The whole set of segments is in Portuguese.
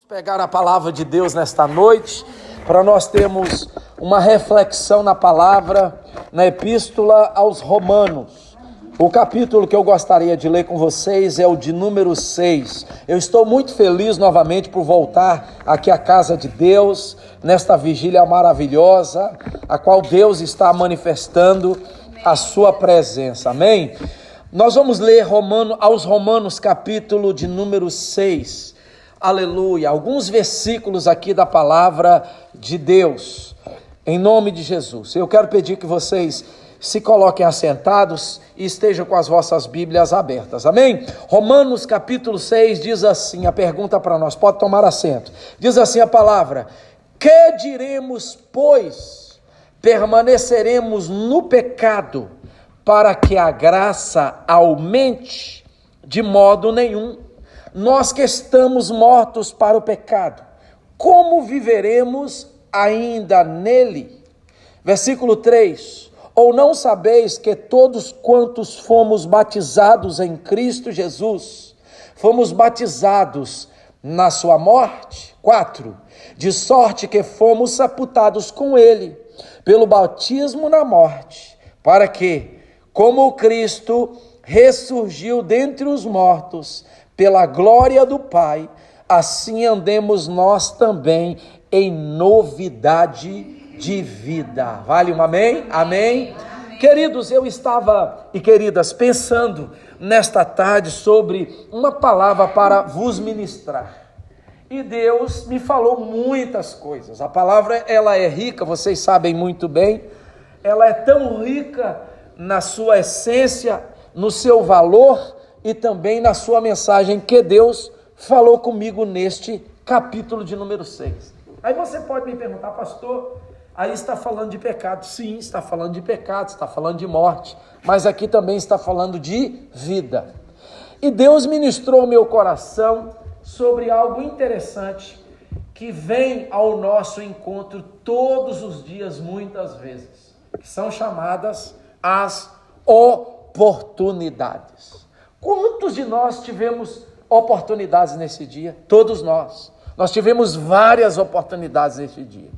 Pegar a palavra de Deus nesta noite, para nós termos uma reflexão na palavra, na epístola aos Romanos. O capítulo que eu gostaria de ler com vocês é o de número 6. Eu estou muito feliz novamente por voltar aqui à casa de Deus, nesta vigília maravilhosa, a qual Deus está manifestando a sua presença, amém? Nós vamos ler aos Romanos, capítulo de número 6. Aleluia, alguns versículos aqui da palavra de Deus, em nome de Jesus. Eu quero pedir que vocês se coloquem assentados e estejam com as vossas Bíblias abertas, amém? Romanos capítulo 6 diz assim, a pergunta para nós, pode tomar assento, diz assim a palavra: que diremos, pois? Permaneceremos no pecado para que a graça aumente? De modo nenhum. Nós que estamos mortos para o pecado, como viveremos ainda nele? Versículo 3, ou não sabeis que todos quantos fomos batizados em Cristo Jesus, fomos batizados na sua morte? 4, de sorte que fomos sepultados com ele, pelo batismo na morte, para que, como Cristo ressurgiu dentre os mortos, pela glória do Pai, assim andemos nós também em novidade de vida. Vale um amém? Amém? Amém. Queridos, eu estava, e queridas, pensando nesta tarde sobre uma palavra para vos ministrar. E Deus me falou muitas coisas. A palavra, ela é rica, vocês sabem muito bem. Ela é tão rica na sua essência, no seu valor, e também na sua mensagem que Deus falou comigo neste capítulo de número 6. Aí você pode me perguntar, pastor, aí está falando de pecado. Sim, está falando de pecado, está falando de morte, mas aqui também está falando de vida. E Deus ministrou ao meu coração sobre algo interessante que vem ao nosso encontro todos os dias, muitas vezes, que são chamadas as oportunidades. Quantos de nós tivemos oportunidades nesse dia? Todos nós. Nós tivemos várias oportunidades nesse dia.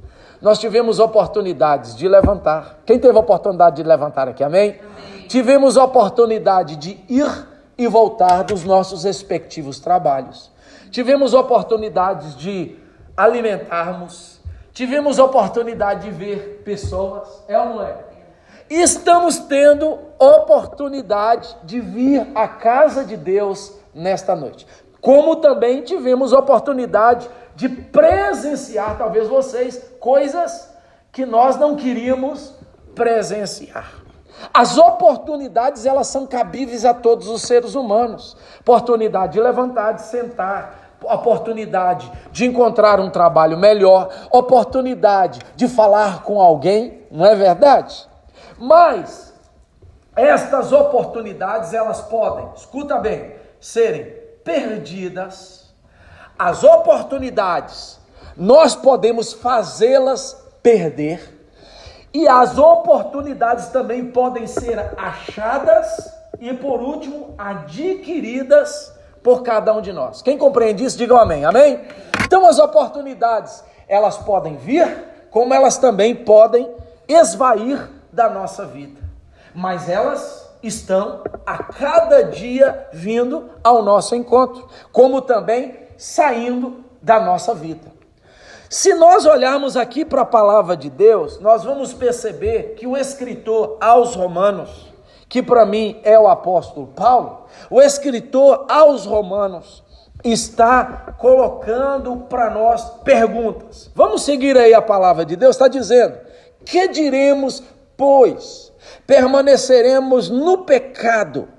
Nós tivemos oportunidades de levantar. Quem teve a oportunidade de levantar aqui, amém? Amém. Tivemos oportunidade de ir e voltar dos nossos respectivos trabalhos. Tivemos oportunidades de alimentarmos. Tivemos oportunidade de ver pessoas. É ou não é? E estamos tendo oportunidade de vir à casa de Deus nesta noite. Como também tivemos oportunidade de presenciar, talvez vocês, coisas que nós não queríamos presenciar. As oportunidades, elas são cabíveis a todos os seres humanos. Oportunidade de levantar, de sentar, oportunidade de encontrar um trabalho melhor, oportunidade de falar com alguém, não é verdade? Mas estas oportunidades, elas podem, escuta bem, serem perdidas. As oportunidades, nós podemos fazê-las perder. E as oportunidades também podem ser achadas e, por último, adquiridas por cada um de nós. Quem compreende isso, digam amém, amém? Então as oportunidades, elas podem vir, como elas também podem esvair da nossa vida, mas elas estão a cada dia vindo ao nosso encontro, como também saindo da nossa vida. Se nós olharmos aqui para a palavra de Deus, nós vamos perceber que o escritor aos Romanos, que para mim é o apóstolo Paulo, o escritor aos Romanos está colocando para nós perguntas. Vamos seguir aí a palavra de Deus, está dizendo: que diremos, pois? Permaneceremos no pecado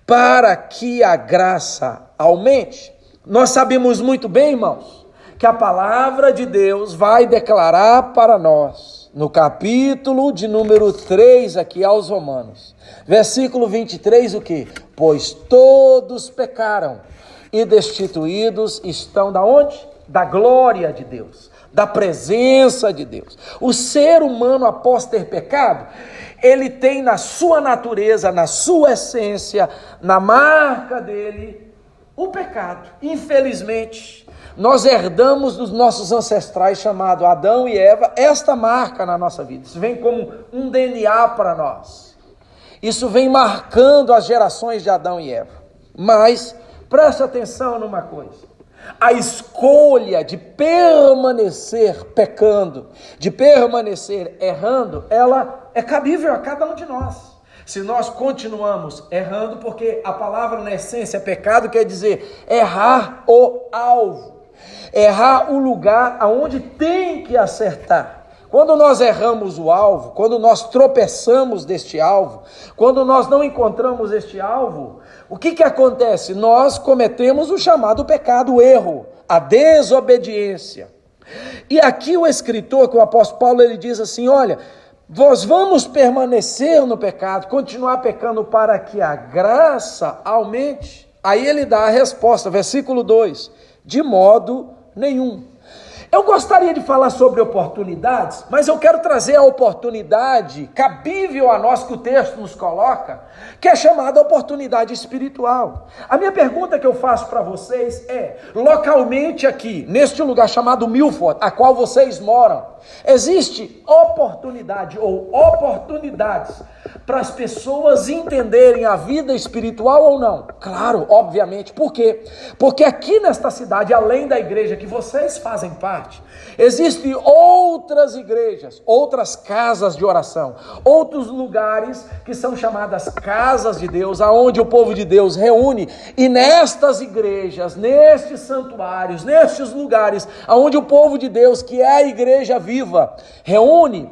para que a graça aumente? Nós sabemos muito bem, irmãos, que a palavra de Deus vai declarar para nós, no capítulo de número 3 aqui aos Romanos, versículo 23, o quê? Pois todos pecaram e destituídos estão da onde? Da glória de Deus, da presença de Deus. O ser humano, após ter pecado, ele tem na sua natureza, na sua essência, na marca dele, o pecado. Infelizmente, nós herdamos dos nossos ancestrais chamado Adão e Eva esta marca na nossa vida. Isso vem como um DNA para nós. Isso vem marcando as gerações de Adão e Eva. Mas preste atenção numa coisa. A escolha de permanecer pecando, de permanecer errando, ela é cabível a cada um de nós. Se nós continuamos errando, porque a palavra na essência pecado quer dizer errar o alvo, errar o lugar aonde tem que acertar. Quando nós erramos o alvo, quando nós tropeçamos deste alvo, quando nós não encontramos este alvo, o que acontece? Nós cometemos o chamado pecado, o erro, a desobediência. E aqui o escritor, que o apóstolo Paulo, ele diz assim, olha, nós vamos permanecer no pecado, continuar pecando para que a graça aumente. Aí ele dá a resposta, versículo 2, de modo nenhum. Eu gostaria de falar sobre oportunidades, mas eu quero trazer a oportunidade cabível a nós que o texto nos coloca, que é chamada oportunidade espiritual. A minha pergunta que eu faço para vocês é, localmente aqui, neste lugar chamado Milford, a qual vocês moram, existe oportunidade ou oportunidades para as pessoas entenderem a vida espiritual ou não? Claro, obviamente. Por quê? Porque aqui nesta cidade, além da igreja que vocês fazem parte, existem outras igrejas, outras casas de oração, outros lugares que são chamadas casas de Deus, aonde o povo de Deus reúne, e nestas igrejas, nestes santuários, nestes lugares, aonde o povo de Deus, que é a igreja viva, reúne,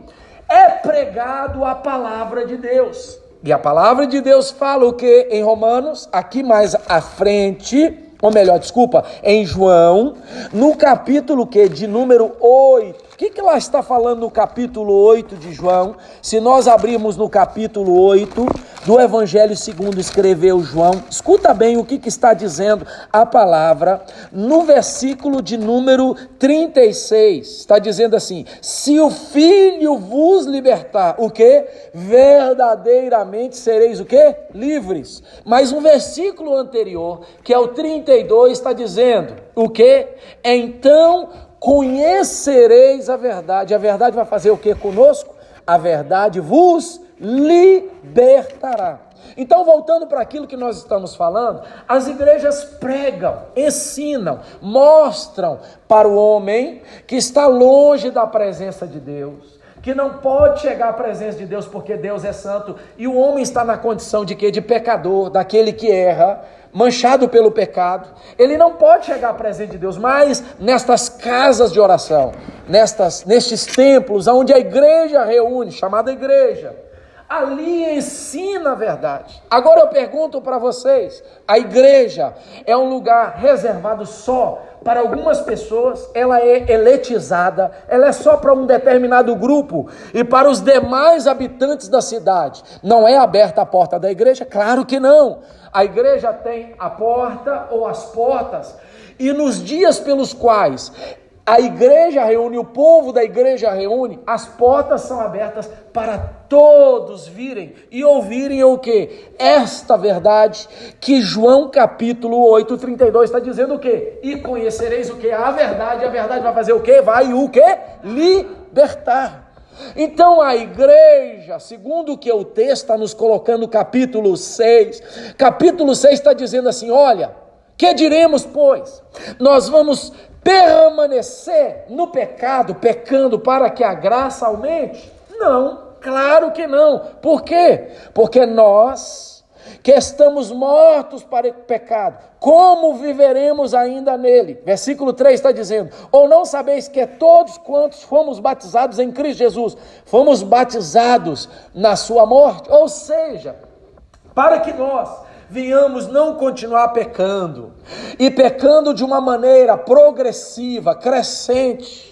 é pregado a palavra de Deus. E a palavra de Deus fala o que em Romanos? Aqui mais à frente, ou melhor, desculpa, em João, no capítulo de número 8. O que lá está falando no capítulo 8 de João? Se nós abrirmos no capítulo 8 do Evangelho segundo escreveu João, escuta bem o que está dizendo a palavra, no versículo de número 36, está dizendo assim, se o Filho vos libertar, o que? Verdadeiramente sereis o que? Livres. Mas um versículo anterior, que é o 32, está dizendo o que? Então conhecereis a verdade vai fazer o que conosco? A verdade vos libertará. Então, voltando para aquilo que nós estamos falando, as igrejas pregam, ensinam, mostram para o homem que está longe da presença de Deus, que não pode chegar à presença de Deus porque Deus é santo, e o homem está na condição de quê? De pecador, daquele que erra, manchado pelo pecado. Ele não pode chegar à presença de Deus, mas nestas casas de oração, nestes templos, onde a igreja reúne, chamada igreja, ali ensina a verdade. Agora eu pergunto para vocês, a igreja é um lugar reservado só para algumas pessoas, ela é elitizada, ela é só para um determinado grupo, e para os demais habitantes da cidade, não é aberta a porta da igreja? Claro que não. A igreja tem a porta ou as portas, e nos dias pelos quais a igreja reúne, o povo da igreja reúne, as portas são abertas para todos virem e ouvirem o que? Esta verdade que João capítulo 8, 32 está dizendo o que? E conhecereis o que? A verdade vai fazer o que? Vai o que? Libertar. Então a igreja, segundo o que o texto está nos colocando, capítulo 6 está dizendo assim, olha, que diremos pois? Nós vamos permanecer no pecado, pecando para que a graça aumente? Não, claro que não. Por quê? Porque nós que estamos mortos para o pecado, como viveremos ainda nele? Versículo 3 está dizendo, ou não sabeis que todos quantos fomos batizados em Cristo Jesus, fomos batizados na sua morte? Ou seja, para que nós venhamos não continuar pecando, e pecando de uma maneira progressiva, crescente,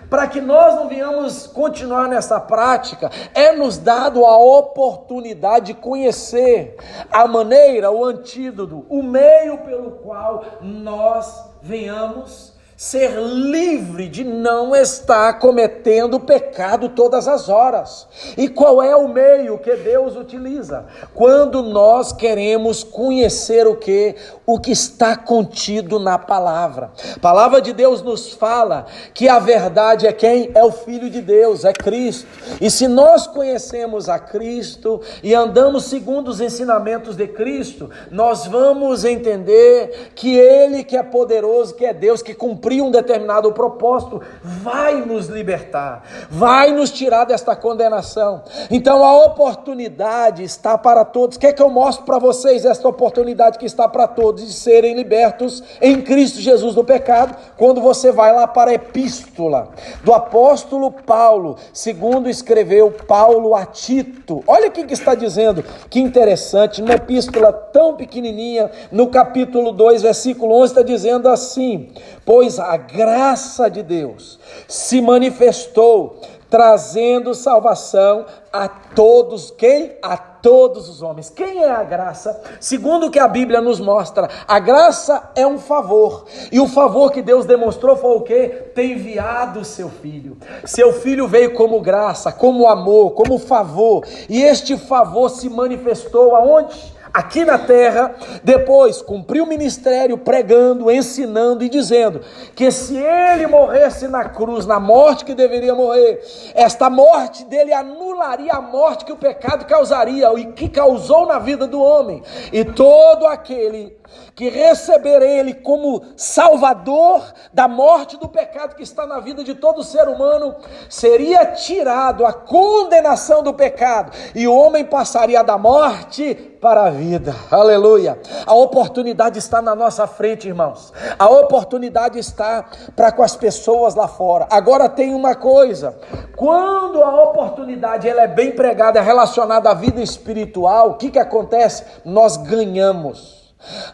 para que nós não venhamos continuar nessa prática, é nos dado a oportunidade de conhecer a maneira, o antídoto, o meio pelo qual nós venhamos ser livre de não estar cometendo pecado todas as horas. E qual é o meio que Deus utiliza? Quando nós queremos conhecer o que? O que está contido na palavra. A palavra de Deus nos fala que a verdade é quem? É o Filho de Deus, é Cristo. E se nós conhecemos a Cristo e andamos segundo os ensinamentos de Cristo, nós vamos entender que Ele que é poderoso, que é Deus, que cumpriu um determinado propósito, vai nos libertar, vai nos tirar desta condenação. Então a oportunidade está para todos. Quer que eu mostre para vocês esta oportunidade que está para todos de serem libertos em Cristo Jesus do pecado? Quando você vai lá para a epístola do apóstolo Paulo, segundo escreveu Paulo a Tito, olha o que está dizendo, que interessante, numa epístola tão pequenininha, no capítulo 2, versículo 11, está dizendo assim: pois a graça de Deus se manifestou, trazendo salvação a todos, quem? A todos os homens. Quem é a graça? Segundo o que a Bíblia nos mostra, a graça é um favor, e o favor que Deus demonstrou foi o quê? Ter enviado o seu Filho. Seu Filho veio como graça, como amor, como favor, e este favor se manifestou aonde? Aqui na terra. Depois cumpriu o ministério pregando, ensinando e dizendo que se ele morresse na cruz, na morte que deveria morrer, esta morte dele anularia a morte que o pecado causaria e que causou na vida do homem, e todo aquele que receber ele como salvador da morte do pecado que está na vida de todo ser humano, seria tirado a condenação do pecado, e o homem passaria da morte para a vida. Aleluia! A oportunidade está na nossa frente, irmãos. A oportunidade está para com as pessoas lá fora. Agora tem uma coisa: quando a oportunidade ela é bem pregada, relacionada à vida espiritual, o que acontece? Nós ganhamos.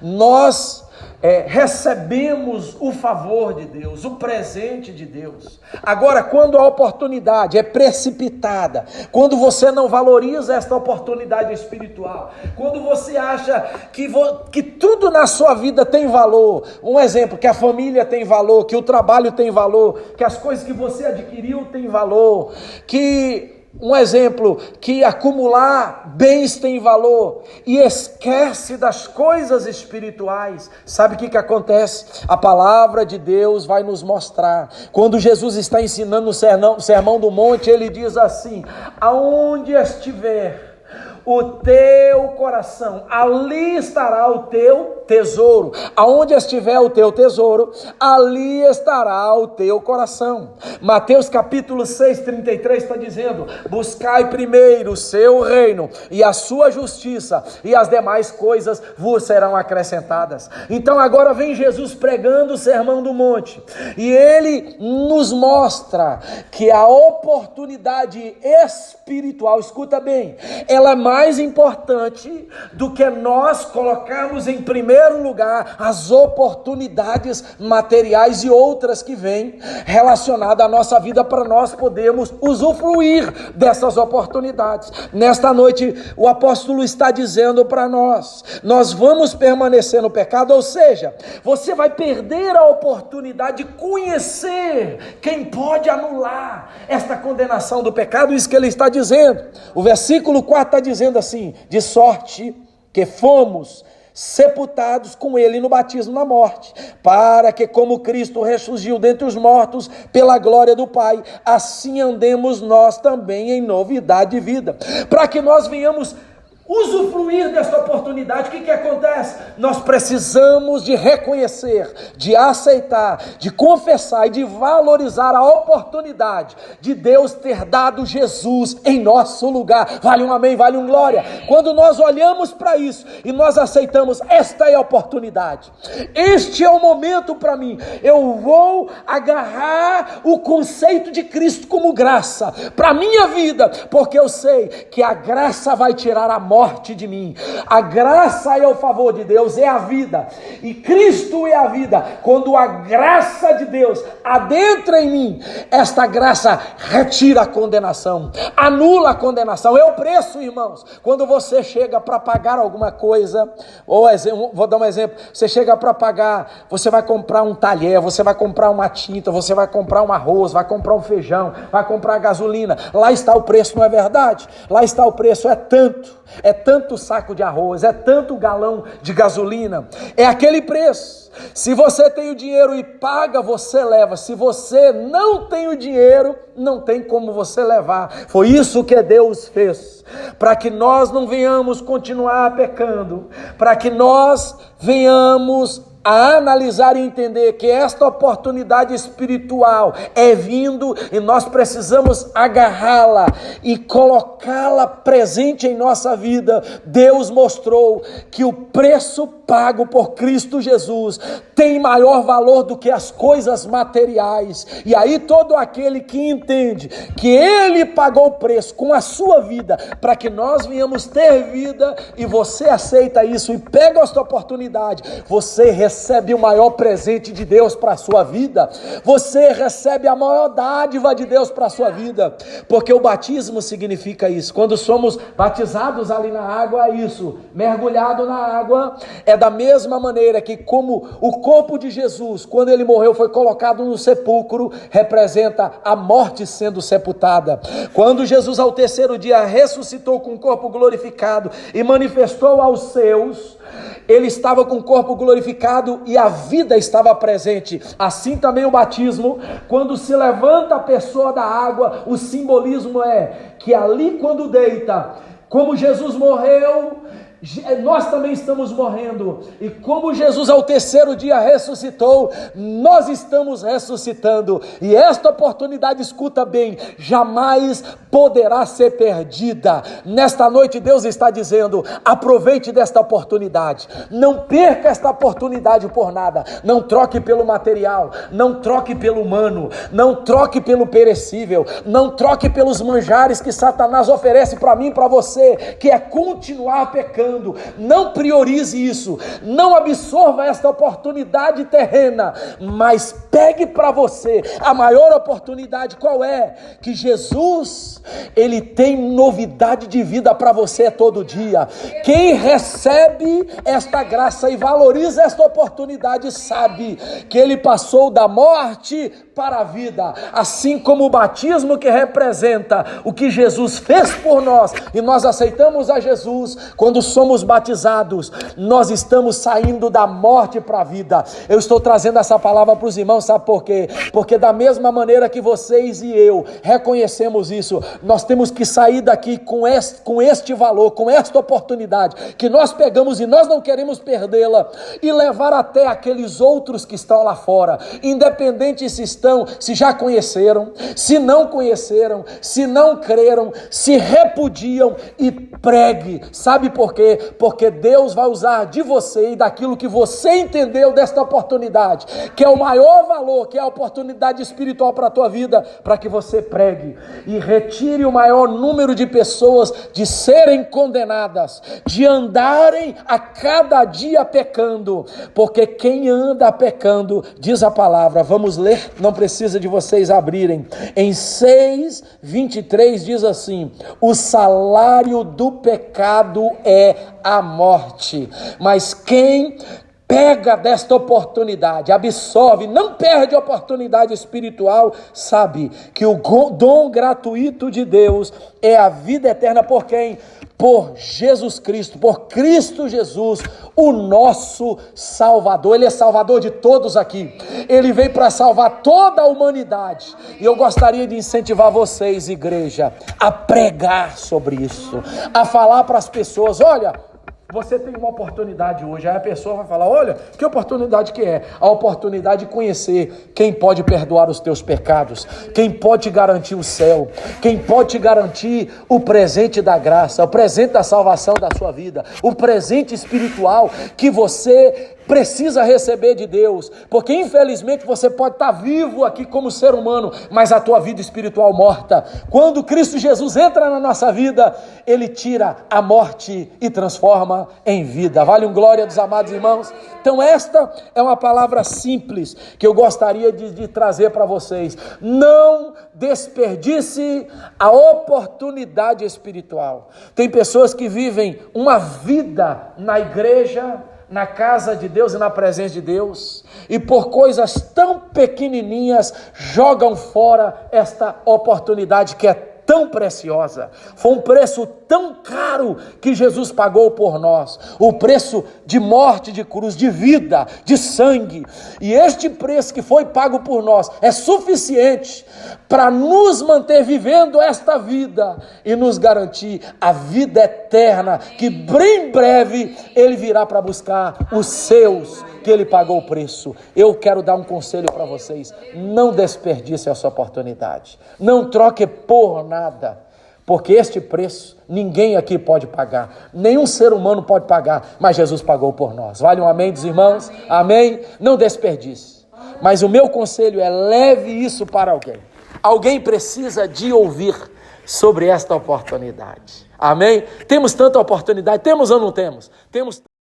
Nós recebemos o favor de Deus, o presente de Deus. Agora, quando a oportunidade é precipitada, quando você não valoriza esta oportunidade espiritual, quando você acha que tudo na sua vida tem valor, um exemplo, que a família tem valor, que o trabalho tem valor, que as coisas que você adquiriu tem valor, um exemplo, que acumular bens tem valor, e esquece das coisas espirituais, sabe o que acontece? A palavra de Deus vai nos mostrar, quando Jesus está ensinando o sermão do monte, ele diz assim: aonde estiver o teu coração, ali estará o teu tesouro. Aonde estiver o teu tesouro, ali estará o teu coração. Mateus capítulo 6, 33 está dizendo: buscai primeiro o seu reino e a sua justiça, e as demais coisas vos serão acrescentadas. Então agora vem Jesus pregando o sermão do monte, e ele nos mostra que a oportunidade espiritual, escuta bem, ela é mais importante do que nós colocarmos em primeiro lugar as oportunidades materiais e outras que vêm relacionadas à nossa vida, para nós podermos usufruir dessas oportunidades. Nesta noite o apóstolo está dizendo para nós vamos permanecer no pecado, ou seja, você vai perder a oportunidade de conhecer quem pode anular esta condenação do pecado. Isso que ele está dizendo. O versículo 4 está dizendo assim: de sorte que fomos sepultados com ele no batismo na morte, para que, como Cristo ressurgiu dentre os mortos pela glória do Pai, assim andemos nós também em novidade de vida. Para que nós venhamos usufruir desta oportunidade, o que acontece? Nós precisamos de reconhecer, de aceitar, de confessar e de valorizar a oportunidade de Deus ter dado Jesus em nosso lugar. Vale um amém, vale um glória. Quando nós olhamos para isso e nós aceitamos, esta é a oportunidade, este é o momento para mim, eu vou agarrar o conceito de Cristo como graça para a minha vida, porque eu sei que a graça vai tirar a morte morte de mim. A graça é o favor de Deus, é a vida. E Cristo é a vida. Quando a graça de Deus adentra em mim, esta graça retira a condenação, anula a condenação. É o preço, irmãos. Quando você chega para pagar alguma coisa, vou dar um exemplo, você chega para pagar, você vai comprar um talher, você vai comprar uma tinta, você vai comprar um arroz, vai comprar um feijão, vai comprar gasolina. Lá está o preço, não é verdade? Lá está o preço, é tanto saco de arroz, é tanto galão de gasolina, é aquele preço. Se você tem o dinheiro e paga, você leva. Se você não tem o dinheiro, não tem como você levar. Foi isso que Deus fez, para que nós não venhamos continuar pecando, para que nós venhamos a analisar e entender que esta oportunidade espiritual é vindo e nós precisamos agarrá-la e colocá-la presente em nossa vida. Deus mostrou que o preço pago por Cristo Jesus tem maior valor do que as coisas materiais. E aí todo aquele que entende que Ele pagou o preço com a sua vida para que nós venhamos ter vida, e você aceita isso e pega esta oportunidade, você recebe o maior presente de Deus para a sua vida. Você recebe a maior dádiva de Deus para a sua vida, porque o batismo significa isso. Quando somos batizados ali na água, é isso, mergulhado na água, é da mesma maneira que como o corpo de Jesus, quando ele morreu, foi colocado no sepulcro, representa a morte sendo sepultada. Quando Jesus ao terceiro dia ressuscitou com o corpo glorificado e manifestou aos seus, ele estava com o corpo glorificado e a vida estava presente. Assim também o batismo, quando se levanta a pessoa da água, o simbolismo é que ali quando deita, como Jesus morreu, nós também estamos morrendo, e como Jesus ao terceiro dia ressuscitou, nós estamos ressuscitando, e esta oportunidade, escuta bem, jamais poderá ser perdida. Nesta noite Deus está dizendo: aproveite desta oportunidade, não perca esta oportunidade por nada. Não troque pelo material, não troque pelo humano, não troque pelo perecível, não troque pelos manjares que Satanás oferece para mim e para você, que é continuar pecando. Não priorize isso, não absorva esta oportunidade terrena, mas pegue para você a maior oportunidade. Qual é? Que Jesus, ele tem novidade de vida para você todo dia. Quem recebe esta graça e valoriza esta oportunidade sabe que ele passou da morte para a vida, assim como o batismo, que representa o que Jesus fez por nós, e nós aceitamos a Jesus. Quando somos batizados, nós estamos saindo da morte para a vida. Eu estou trazendo essa palavra para os irmãos, sabe por quê? Porque da mesma maneira que vocês e eu reconhecemos isso, nós temos que sair daqui com este valor, com esta oportunidade que nós pegamos e nós não queremos perdê-la, e levar até aqueles outros que estão lá fora, independente se já conheceram, se não conheceram, se não creram, se repudiam, e pregue. Sabe por quê? Porque Deus vai usar de você e daquilo que você entendeu desta oportunidade, que é o maior valor, que é a oportunidade espiritual para a tua vida, para que você pregue e retire o maior número de pessoas de serem condenadas, de andarem a cada dia pecando, porque quem anda pecando, diz a palavra, vamos ler, não precisa de vocês abrirem, em 6:23 diz assim: o salário do pecado é a morte, mas quem pega desta oportunidade, absorve, não perde a oportunidade espiritual, sabe que o dom gratuito de Deus é a vida eterna. Por quem? Por Jesus Cristo, por Cristo Jesus, o nosso Salvador. Ele é Salvador de todos aqui, Ele veio para salvar toda a humanidade, e eu gostaria de incentivar vocês, igreja, a pregar sobre isso, a falar para as pessoas: olha, você tem uma oportunidade hoje. Aí a pessoa vai falar: olha, que oportunidade que é? A oportunidade de conhecer quem pode perdoar os teus pecados, quem pode te garantir o céu, quem pode te garantir o presente da graça, o presente da salvação da sua vida, o presente espiritual que você precisa receber de Deus, porque infelizmente você pode estar vivo aqui como ser humano, mas a tua vida espiritual morta. Quando Cristo Jesus entra na nossa vida, Ele tira a morte e transforma em vida. Vale um glória dos amados irmãos? Então esta é uma palavra simples que eu gostaria de trazer para vocês. Não desperdice a oportunidade espiritual. Tem pessoas que vivem uma vida na igreja, na casa de Deus e na presença de Deus, e por coisas tão pequenininhas jogam fora esta oportunidade que é tão preciosa. Foi um preço tão caro que Jesus pagou por nós, o preço de morte, de cruz, de vida, de sangue, e este preço que foi pago por nós é suficiente para nos manter vivendo esta vida e nos garantir a vida eterna, que bem breve Ele virá para buscar os seus, que Ele pagou o preço. Eu quero dar um conselho para vocês: não desperdice essa oportunidade, não troque por nada, porque este preço ninguém aqui pode pagar, nenhum ser humano pode pagar, mas Jesus pagou por nós. Vale um amém dos irmãos? Amém? Não desperdice, mas o meu conselho é: leve isso para alguém. Alguém precisa de ouvir sobre esta oportunidade. Amém? Temos tanta oportunidade, temos ou não temos? Temos.